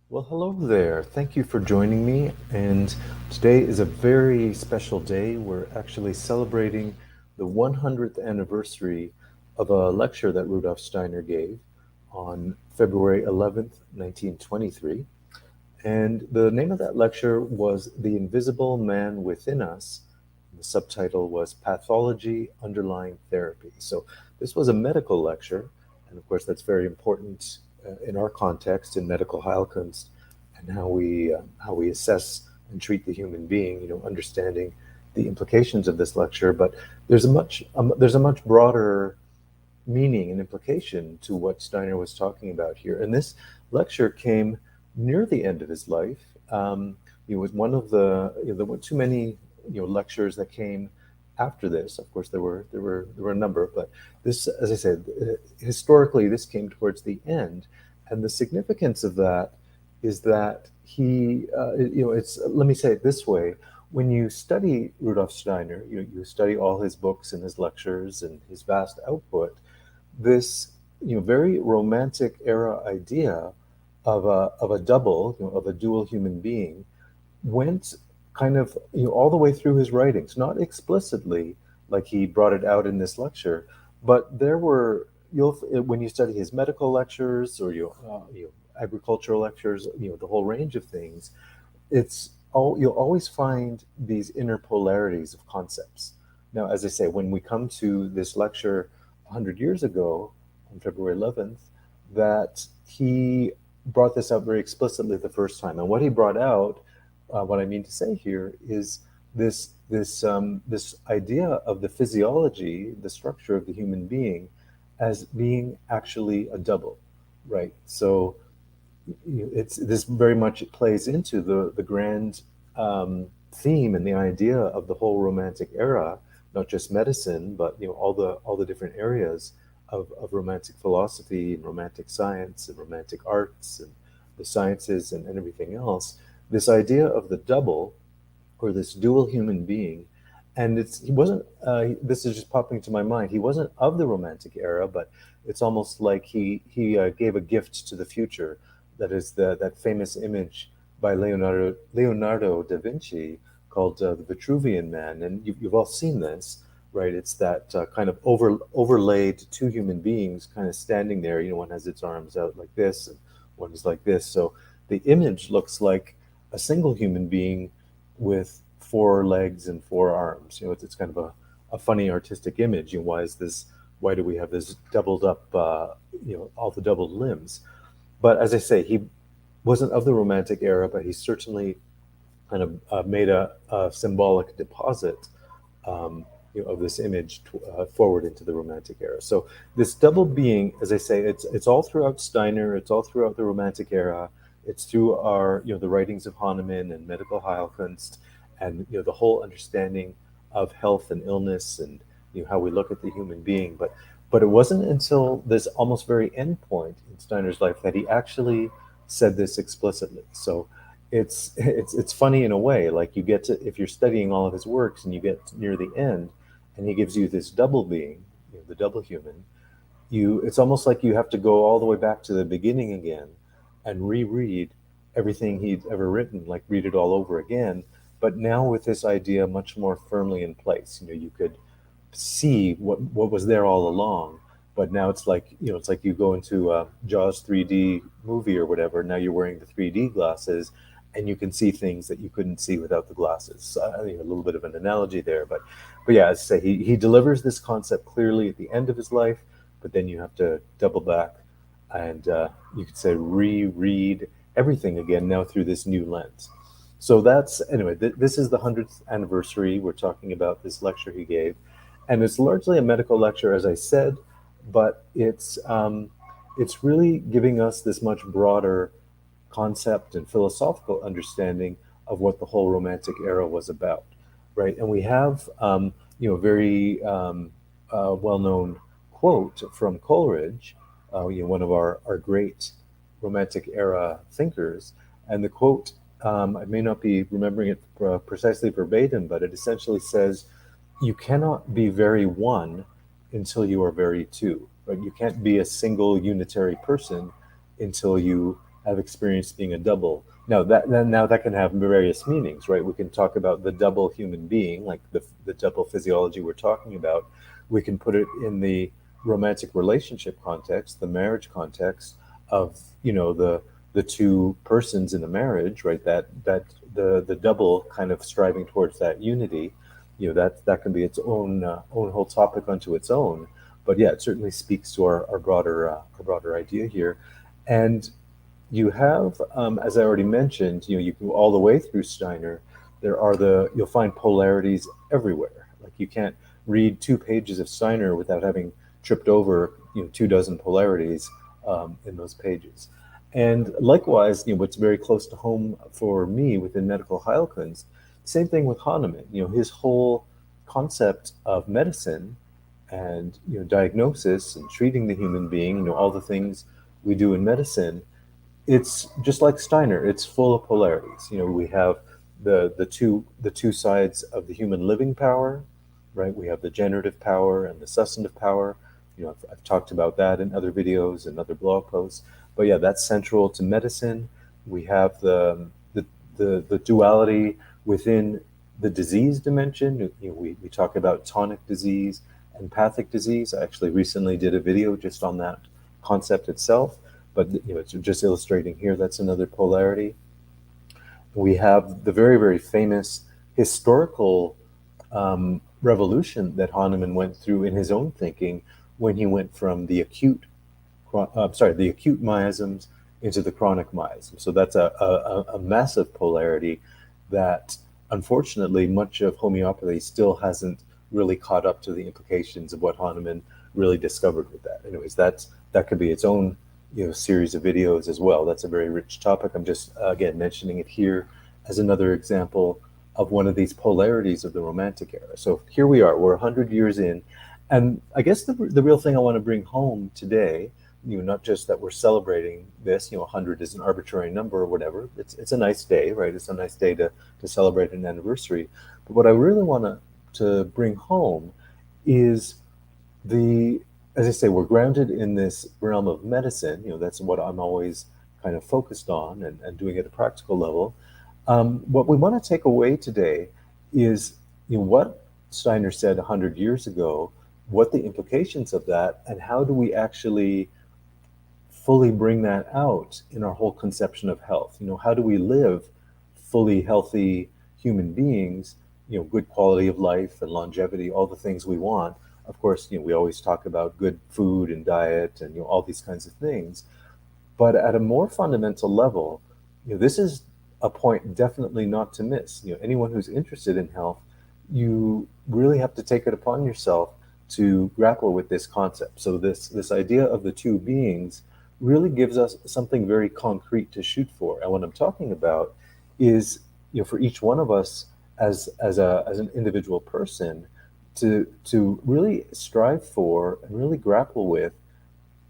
Well, hello there. Thank you for joining me. And today is a very special day. We're actually celebrating the 100th anniversary of a lecture that Rudolf Steiner gave on February 11th, 1923. And the name of that lecture was The Invisible Man Within Us. The subtitle was Pathology Underlying Therapy. So this was a medical lecture, and of course that's very important in our context in medical Heilkunst and how we assess and treat the human being. Understanding the implications of this lecture, but there's a much broader meaning and implication to what Steiner was talking about here. And this lecture came near the end of his life. It was one of there weren't too many lectures that came after this. Of course, there were a number, but this, as I said, historically, this came towards the end, and the significance of that is that it's, let me say it this way. When you study Rudolf Steiner, you study all his books and his lectures and his vast output, this very romantic era idea of a double, of a dual human being, went kind of all the way through his writings, not explicitly like he brought it out in this lecture, but there were you'll when you study his medical lectures or agricultural lectures, the whole range of things, you'll always find these inner polarities of concepts. Now, as I say, when we come to this lecture 100 years ago, on February 11th, that he brought this out very explicitly the first time. And what he brought out, what I mean to say here, is this idea of the physiology, the structure of the human being, as being actually a double, right? So it's this very much plays into the grand theme and the idea of the whole Romantic era, not just medicine, but all the different areas of Romantic philosophy and Romantic science and Romantic arts and the sciences and everything else. This idea of the double or this dual human being. And he wasn't, this is just popping to my mind, he wasn't of the Romantic era, but it's almost like he gave a gift to the future. That is that famous image by Leonardo da Vinci called The Vitruvian Man. And you've all seen this, right? It's that kind of overlaid two human beings kind of standing there. One has its arms out like this, and one is like this. So the image looks like a single human being with four legs and four arms. It's kind of a funny artistic image. Why do we have this doubled up, all the doubled limbs? But as I say, he wasn't of the Romantic era, but he certainly kind of made a symbolic deposit of this image forward into the Romantic era. So this double being, as I say, it's all throughout Steiner, it's all throughout the Romantic era, it's through our the writings of Hahnemann and medical Heilkunst, and the whole understanding of health and illness and how we look at the human being. But it wasn't until this almost very end point in Steiner's life that he actually said this explicitly. So it's funny in a way. Like you get to, if you're studying all of his works and you get near the end, and he gives you this double being, the double human, it's almost like you have to go all the way back to the beginning again and reread everything he'd ever written, like read it all over again, but now with this idea much more firmly in place. You could see what was there all along, but now it's like you go into a Jaws 3D movie or whatever. Now you're wearing the 3D glasses, and you can see things that you couldn't see without the glasses. So, I think a little bit of an analogy there, but yeah, as I say, he delivers this concept clearly at the end of his life, but then you have to double back and you could say reread everything again now through this new lens. So that's anyway. This is the 100th anniversary. We're talking about this lecture he gave, and it's largely a medical lecture, as I said, but it's really giving us this much broader concept and philosophical understanding of what the whole Romantic era was about, right? And we have a very well-known quote from Coleridge, one of our great Romantic era thinkers, and the quote, I may not be remembering it precisely verbatim, but it essentially says, "You cannot be very one until you are very two." Right? You can't be a single unitary person until you have experienced being a double. Now that can have various meanings, right? We can talk about the double human being, like the double physiology we're talking about. We can put it in the romantic relationship context, the marriage context of, the two persons in a marriage, right? That the double kind of striving towards that unity, that can be its own whole topic unto its own. But yeah, it certainly speaks to our broader idea here. And you have, as I already mentioned, you go all the way through Steiner. You'll find polarities everywhere. Like, you can't read 2 pages of Steiner without having tripped over 2 dozen polarities in those pages. And likewise, what's very close to home for me within medical Heilkunst, same thing with Hahnemann. His whole concept of medicine and diagnosis and treating the human being, all the things we do in medicine, it's just like Steiner. It's full of polarities. We have the two sides of the human living power, right? We have the generative power and the sustaintive power. I've talked about that in other videos and other blog posts. But yeah, that's central to medicine. We have the duality within the disease dimension. We talk about tonic disease and pathic disease. I actually recently did a video just on that concept itself, but it's just illustrating here. That's another polarity. We have the very, very famous historical revolution that Hahnemann went through in his own thinking when he went from the acute miasms into the chronic miasms. So that's a massive polarity that, unfortunately, much of homeopathy still hasn't really caught up to the implications of what Hahnemann really discovered with that. Anyways, that could be its own series of videos as well. That's a very rich topic. I'm just again mentioning it here as another example of one of these polarities of the Romantic era. So here we are, we're 100 years in, and I guess the real thing I want to bring home today, not just that we're celebrating this, 100 is an arbitrary number or whatever. It's a nice day, right? It's a nice day to celebrate an anniversary. But what I really want to bring home is as I say, we're grounded in this realm of medicine. That's what I'm always kind of focused on and doing at a practical level. What we want to take away today is what Steiner said 100 years ago, what the implications of that, and how do we actually fully bring that out in our whole conception of health. How do we live fully healthy human beings, good quality of life and longevity, all the things we want. Of course, we always talk about good food and diet and all these kinds of things. But at a more fundamental level, this is a point definitely not to miss. Anyone who's interested in health, you really have to take it upon yourself to grapple with this concept. So this idea of the two beings really gives us something very concrete to shoot for. And what I'm talking about is, for each one of us as an individual person, to really strive for and really grapple with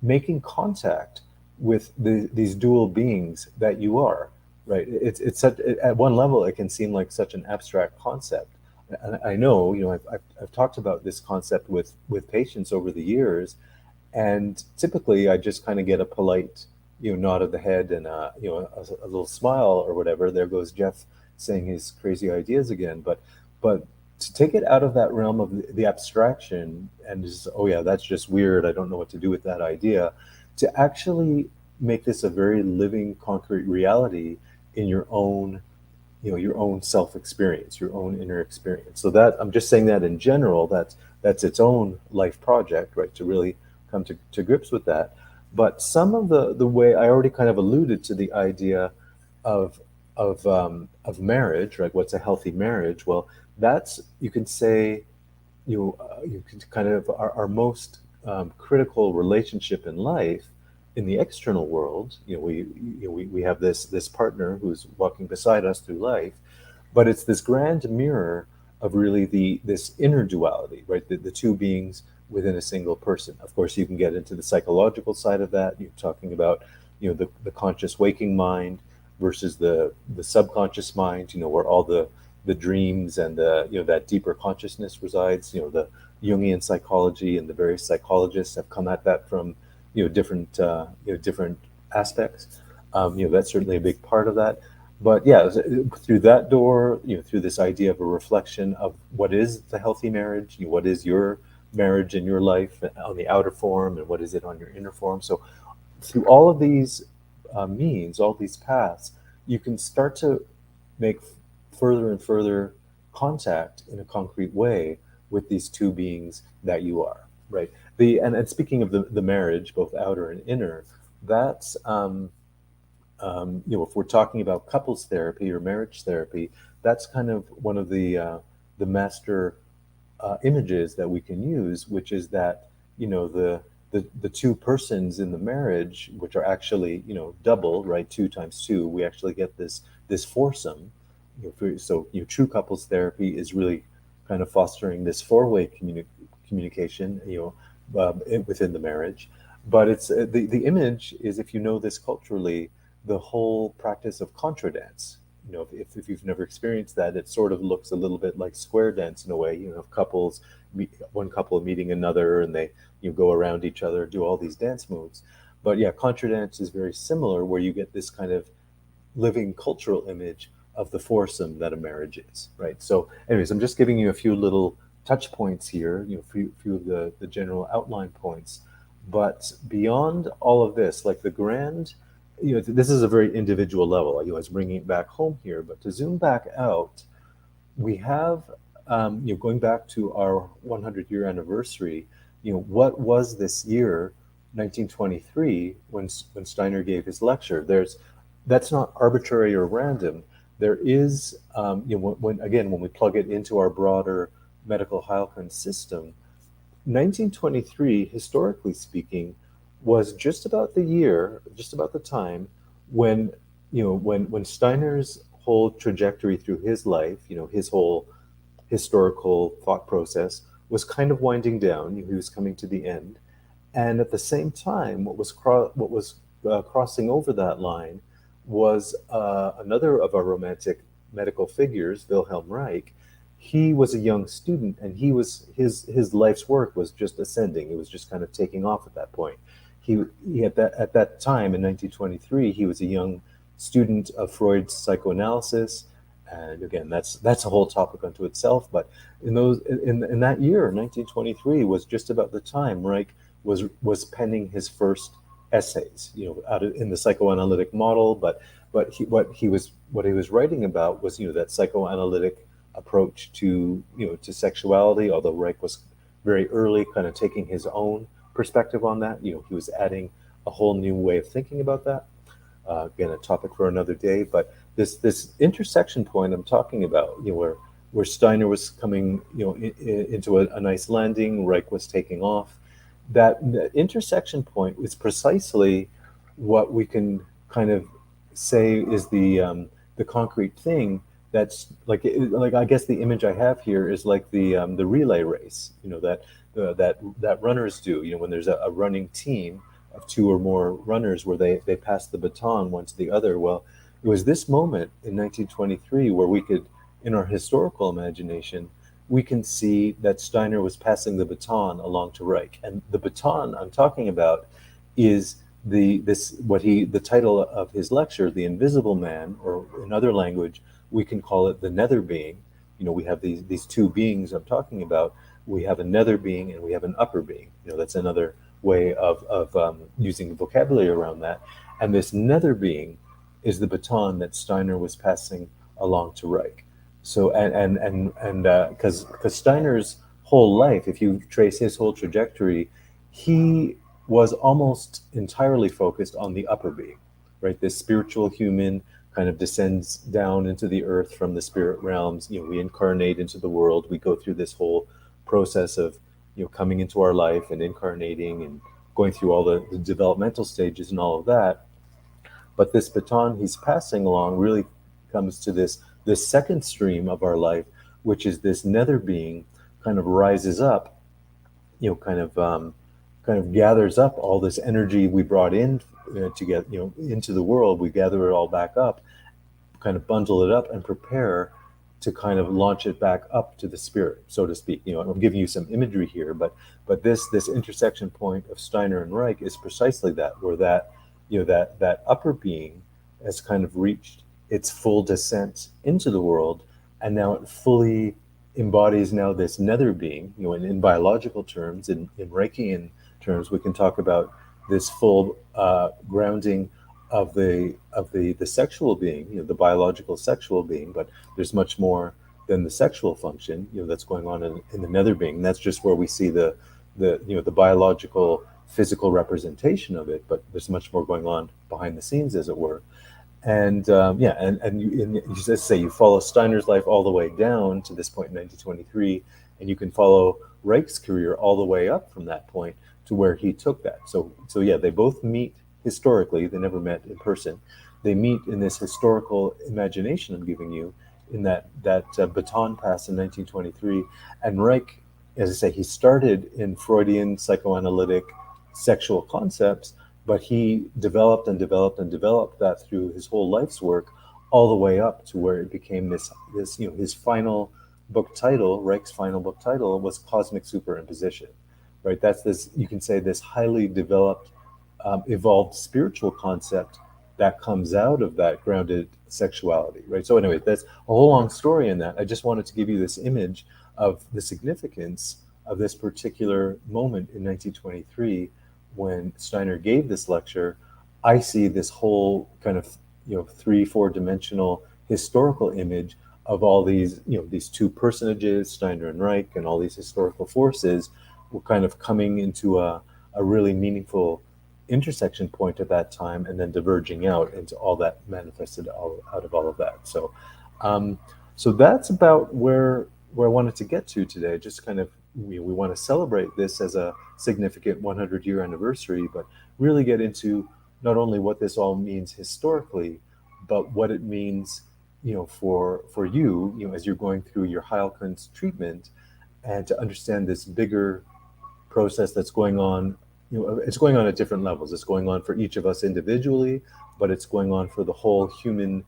making contact with these dual beings that you are, right? It's such, at one level, it can seem like such an abstract concept. And I know, I've talked about this concept with patients over the years, and typically I just kind of get a polite, nod of the head and a little smile or whatever. There goes Jeff saying his crazy ideas again. But to take it out of that realm of the abstraction and just, oh yeah, that's just weird, I don't know what to do with that idea, to actually make this a very living, concrete reality in your own self-experience, your own inner experience. So that, I'm just saying that in general, that's its own life project, right? To really come to grips with that. But some of the way, I already kind of alluded to the idea of marriage, right? What's a healthy marriage? Well, that's, you could say, you can kind of our most critical relationship in life. In the external world, we have this partner who's walking beside us through life, but it's this grand mirror of really this inner duality, right? The two beings within a single person. Of course, you can get into the psychological side of that. You're talking about the conscious waking mind versus the subconscious mind, where all the dreams and that deeper consciousness resides. The Jungian psychology and the various psychologists have come at that from different aspects. That's certainly a big part of that. But yeah, through that door, through this idea of a reflection of what is the healthy marriage, what is your marriage in your life on the outer form, and what is it on your inner form. So through all of these means, all these paths, you can start to make further and further contact in a concrete way with these two beings that you are, right? And speaking of the marriage, both outer and inner, that's if we're talking about couples therapy or marriage therapy, that's kind of one of the master images that we can use, which is that the two persons in the marriage, which are actually double, right? Two times two, we actually get this foursome. So true couples therapy is really kind of fostering this four-way communication, within the marriage. But it's the image is, if you know this culturally, the whole practice of contra dance. If you've never experienced that, it sort of looks a little bit like square dance in a way. Couples meet, one couple meeting another, and they go around each other, do all these dance moves. But yeah, contra dance is very similar, where you get this kind of living cultural image of the foursome that a marriage is, right? So, anyways, I'm just giving you a few little touch points here, few of the general outline points. But beyond all of this, like the grand, this is a very individual level. I was bringing it back home here, but to zoom back out, we have, going back to our 100-year anniversary. What was this year, 1923, when Steiner gave his lecture? That's not arbitrary or random. There is, when we plug it into our broader medical Heilkunde system, 1923, historically speaking, was just about the time when when Steiner's whole trajectory through his life, his whole historical thought process was kind of winding down. He was coming to the end, and at the same time, what was crossing over that line was another of our romantic medical figures, Wilhelm Reich. He was a young student, and his life's work was just ascending. It was just kind of taking off at that point. He at that time in 1923, he was a young student of Freud's psychoanalysis, and again, that's a whole topic unto itself. But in that year, 1923, was just about the time Reich was penning his first essays, in the psychoanalytic model. But what he was writing about was that psychoanalytic approach to sexuality. Although Reich was very early, kind of taking his own perspective on that. He was adding a whole new way of thinking about that. Again, a topic for another day. But this intersection point I'm talking about, where Steiner was coming, into a nice landing, Reich was taking off. That intersection point is precisely what we can kind of say is the concrete thing. That's like I guess the image I have here is like the relay race, that runners do, when there's a running team of two or more runners, where they pass the baton one to the other. Well, it was this moment in 1923 where we could, in our historical imagination, we can see that Steiner was passing the baton along to Reich. And the baton I'm talking about is the title of his lecture, The Invisible Man, or in other language, we can call it the nether being. We have these two beings I'm talking about. We have a nether being and we have an upper being. That's another way of using vocabulary around that. And this nether being is the baton that Steiner was passing along to Reich. So because Steiner's whole life, if you trace his whole trajectory, he was almost entirely focused on the upper being, right? This spiritual human kind of descends down into the earth from the spirit realms. We incarnate into the world. We go through this whole process of coming into our life and incarnating and going through all the developmental stages and all of that. But this baton he's passing along really comes to this second stream of our life, which is this nether being kind of rises up, kind of gathers up all this energy we brought in to get into the world. We gather it all back up, kind of bundle it up, and prepare to kind of launch it back up to the spirit, so to speak. I'm giving you some imagery here, but this intersection point of Steiner and Reich is precisely that, where that upper being has kind of reached its full descent into the world, and now it fully embodies now this nether being. In biological terms, in Reichian terms, we can talk about this full grounding of the sexual being, the biological sexual being. But there's much more than the sexual function, that's going on in the nether being. And that's just where we see the biological physical representation of it. But there's much more going on behind the scenes, as it were. And yeah, and you just say you follow Steiner's life all the way down to this point in 1923, and you can follow Reich's career all the way up from that point to where he took that. So yeah, they both meet historically. They never met in person. They meet in this historical imagination I'm giving you, in that baton pass in 1923. And Reich, as I say, he started in Freudian psychoanalytic sexual concepts, but he developed and developed and developed that through his whole life's work, all the way up to where it became this his final book title. Reich's final book title was Cosmic Superimposition, right? That's this, you can say, this highly developed, evolved spiritual concept that comes out of that grounded sexuality, right? So anyway, that's a whole long story in that. I just wanted to give you this image of the significance of this particular moment in 1923 when Steiner gave this lecture. I see this whole kind of 3-4 dimensional historical image of all these these two personages, Steiner and Reich, and all these historical forces were kind of coming into a really meaningful intersection point at that time, and then diverging out into all that manifested out of all of that. Um, so that's about where I wanted to get to today. Just kind of, we want to celebrate this as a significant 100-year anniversary, but really get into not only what this all means historically, but what it means, for you, as you're going through your Heilkunst treatment, and to understand this bigger process that's going on. It's going on at different levels. It's going on for each of us individually, but it's going on for the whole human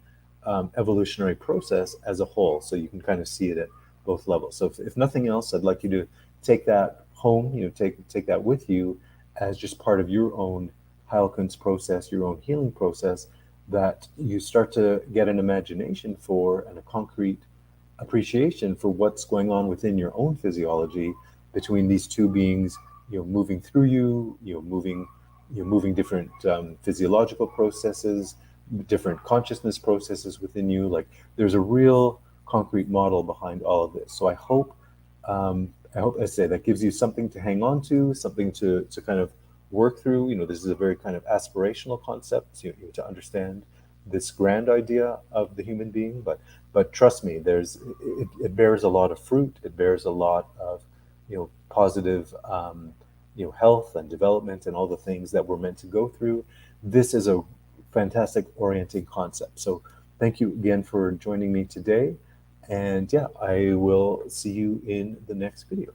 evolutionary process as a whole. So you can kind of see it at both levels. So if nothing else, I'd like you to take that home, take that with you as just part of your own Heilkunst process, your own healing process, that you start to get an imagination for, and a concrete appreciation for what's going on within your own physiology, between these two beings, moving through you, moving different physiological processes, different consciousness processes within you. Like, there's a real concrete model behind all of this. So I hope, I say, that gives you something to hang on to, something to kind of work through. This is a very kind of aspirational concept, to understand this grand idea of the human being. But trust me, it bears a lot of fruit. It bears a lot of positive health and development, and all the things that we're meant to go through. This is a fantastic orienting concept. So thank you again for joining me today. And yeah, I will see you in the next video.